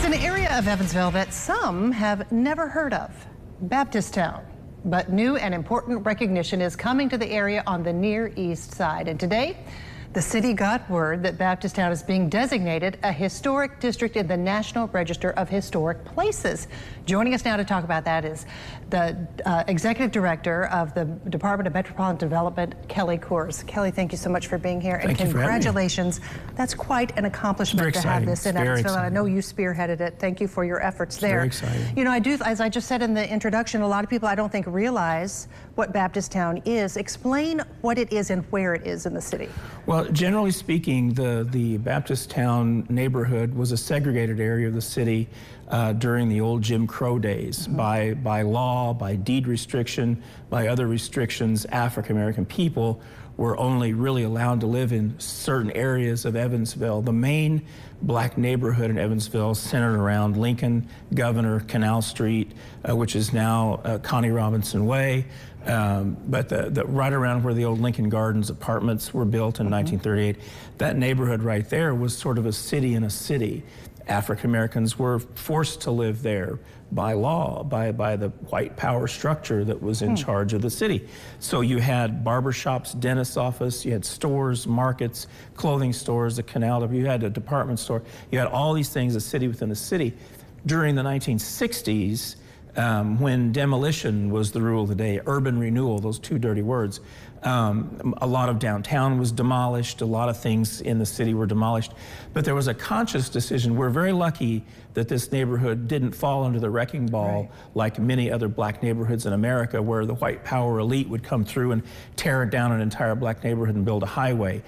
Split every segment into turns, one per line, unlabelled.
It's an area of Evansville that some have never heard of, Baptisttown. But new and important recognition is coming to the area on the Near East Side. And today, the city got word that Baptisttown is being designated a historic district in the National Register of Historic Places. Joining us now to talk about that is the Executive Director of the Department of Metropolitan Development, Kelley Coures. Kelley, thank you so much for being here.
Thank you for having me.
Congratulations. That's quite an accomplishment to have this in Evansville. And I know you spearheaded it. Thank you for your efforts there.
Very exciting.
You know, as I just said in the introduction, a lot of people I don't think realize what Baptisttown is. Explain what it is and where it is in the city.
Well, generally speaking, the Baptisttown neighborhood was a segregated area of the city during the old Jim Crow days. By law, by deed restriction, by other restrictions, African American people were only really allowed to live in certain areas of Evansville. The main black neighborhood in Evansville centered around Lincoln, Governor, Canal Street, which is now Connie Robinson Way, but right around where the old Lincoln Gardens apartments were built in 1938, that neighborhood right there was sort of a city in a city. African Americans were forced to live there by law, by the white power structure that was in charge of the city. So you had barbershops, dentist's office, you had stores, markets, clothing stores, a canal, you had a department store, you had all these things, a city within a city. During the 1960s, when demolition was the rule of the day, urban renewal, those two dirty words, a lot of downtown was demolished, a lot of things in the city were demolished, but there was a conscious decision. We're very lucky that this neighborhood didn't fall under the wrecking ball like many other black neighborhoods in America, where the white power elite would come through and tear down an entire black neighborhood and build a highway.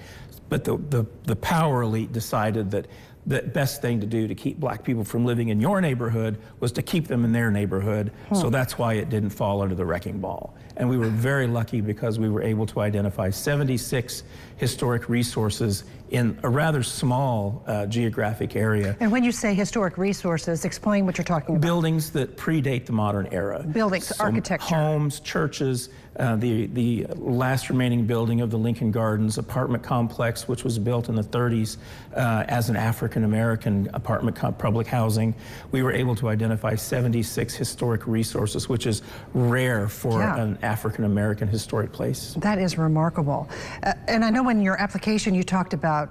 But the power elite decided that the best thing to do to keep black people from living in your neighborhood was to keep them in their neighborhood. So that's why it didn't fall under the wrecking ball. And we were very lucky because we were able to identify 76 historic resources in a rather small geographic area.
And when you say historic resources, explain what you're talking about.
Buildings that predate the modern era.
Buildings, architecture.
Homes, churches, the last remaining building of the Lincoln Gardens apartment complex, which was built in the 30s as an African-American apartment public housing. We were able to identify 76 historic resources, which is rare for an African-American historic place.
That is remarkable. And I know in your application you talked about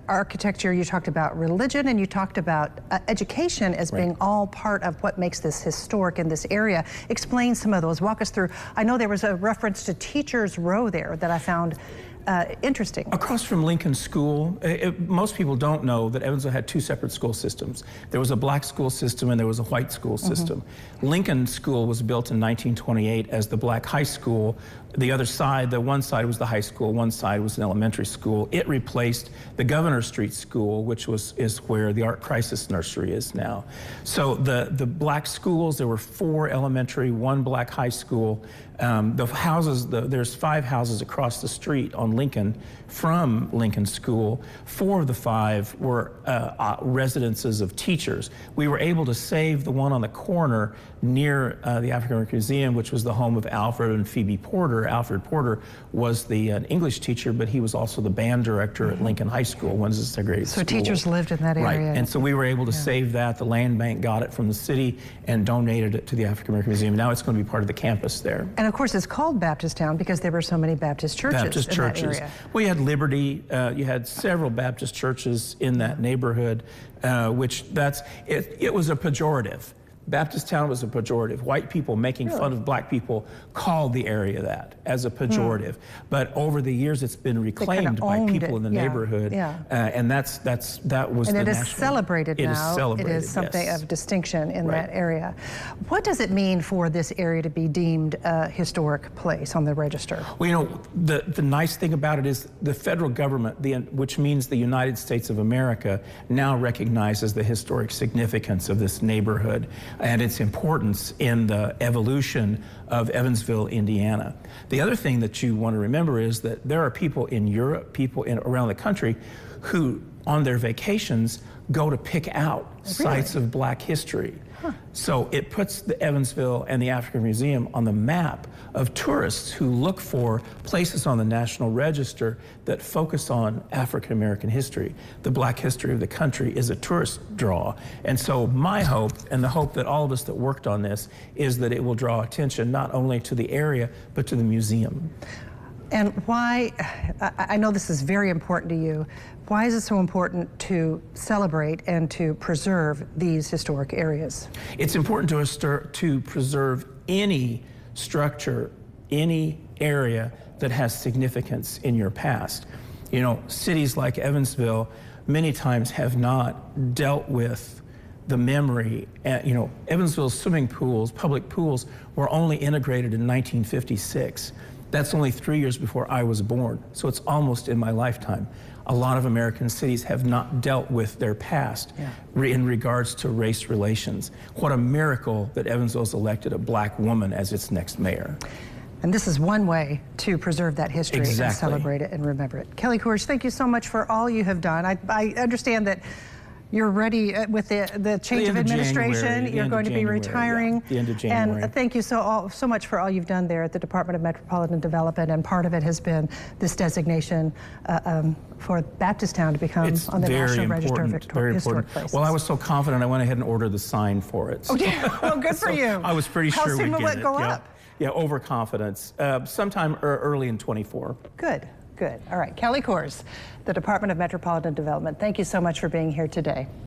architecture, you talked about religion, and you talked about education as being all part of what makes this historic in this area. Explain some of those. Walk us through. I know there was a reference to Teachers Row there that I found interesting.
Across from Lincoln School, most people don't know that Evansville had two separate school systems. There was a black school system and there was a white school system. Lincoln School was built in 1928 as the black high school. The other side, the one side was the high school, one side was an elementary school. It replaced the Governor Street School, which is where the Art Crisis Nursery is now. So the black schools, there were 4 elementary, 1 black high school. The houses, there's 5 houses across the street on Lincoln from Lincoln School. 4 of the 5 were residences of teachers. We were able to save the one on the corner near the African American Museum, which was the home of Alfred and Phoebe Porter. Alfred Porter was an English teacher, but he was also the band director at Lincoln High School, one of the segregated schools.
So teachers lived in that area.
Right, and so we were able to save that. The land bank got it from the city and donated it to the African American Museum. Now it's going to be part of the campus there.
And of course it's called Baptisttown because there were so many Baptist churches in that area.
Well, you had Liberty, you had several Baptist churches in that neighborhood, which it was a pejorative. Baptisttown was a pejorative. White people making fun of black people called the area that as a pejorative. But over the years, it's been reclaimed by people in the neighborhood, and that was
and
the
it is
national.
celebrated now.
It is celebrated.
It is something of distinction in that area. What does it mean for this area to be deemed a historic place on the register?
Well, you know, the nice thing about it is the federal government, which means the United States of America, now recognizes the historic significance of this neighborhood and its importance in the evolution of Evansville, Indiana. The other thing that you want to remember is that there are people in Europe, people around the country who, on their vacations, go to pick out sites of Black history. So it puts the Evansville and the African Museum on the map of tourists who look for places on the National Register that focus on African American history. The Black history of the country is a tourist draw. And so my hope, and the hope that all of us that worked on this, is that it will draw attention not only to the area, but to the museum.
And why, I know this is very important to you, why is it so important to celebrate and to preserve these historic areas?
It's important to us to preserve any structure, any area that has significance in your past. You know, cities like Evansville many times have not dealt with the memory. You know, Evansville's swimming pools, public pools, were only integrated in 1956. That's only 3 years before I was born, so it's almost in my lifetime. A lot of American cities have not dealt with their past in regards to race relations. What a miracle that Evansville's elected a Black woman as its next mayor.
And this is one way to preserve that history and celebrate it and remember it. Kelley Coures, thank you so much for all you have done. I understand that you're ready with the change of administration. You're going to be retiring.
The end of January.
And thank you so much for all you've done there at the Department of Metropolitan Development. And part of it has been this designation for Baptisttown to become on the National Register of Historic Places.
Well, I was so confident I went ahead and ordered the sign for it.
So. Oh, yeah. Well, good for you.
I was pretty sure we'd get it.
How soon will it go up?
Yeah, overconfidence. Sometime early in 24.
Good. Good. All right. Kelley Coures, the Department of Metropolitan Development. Thank you so much for being here today.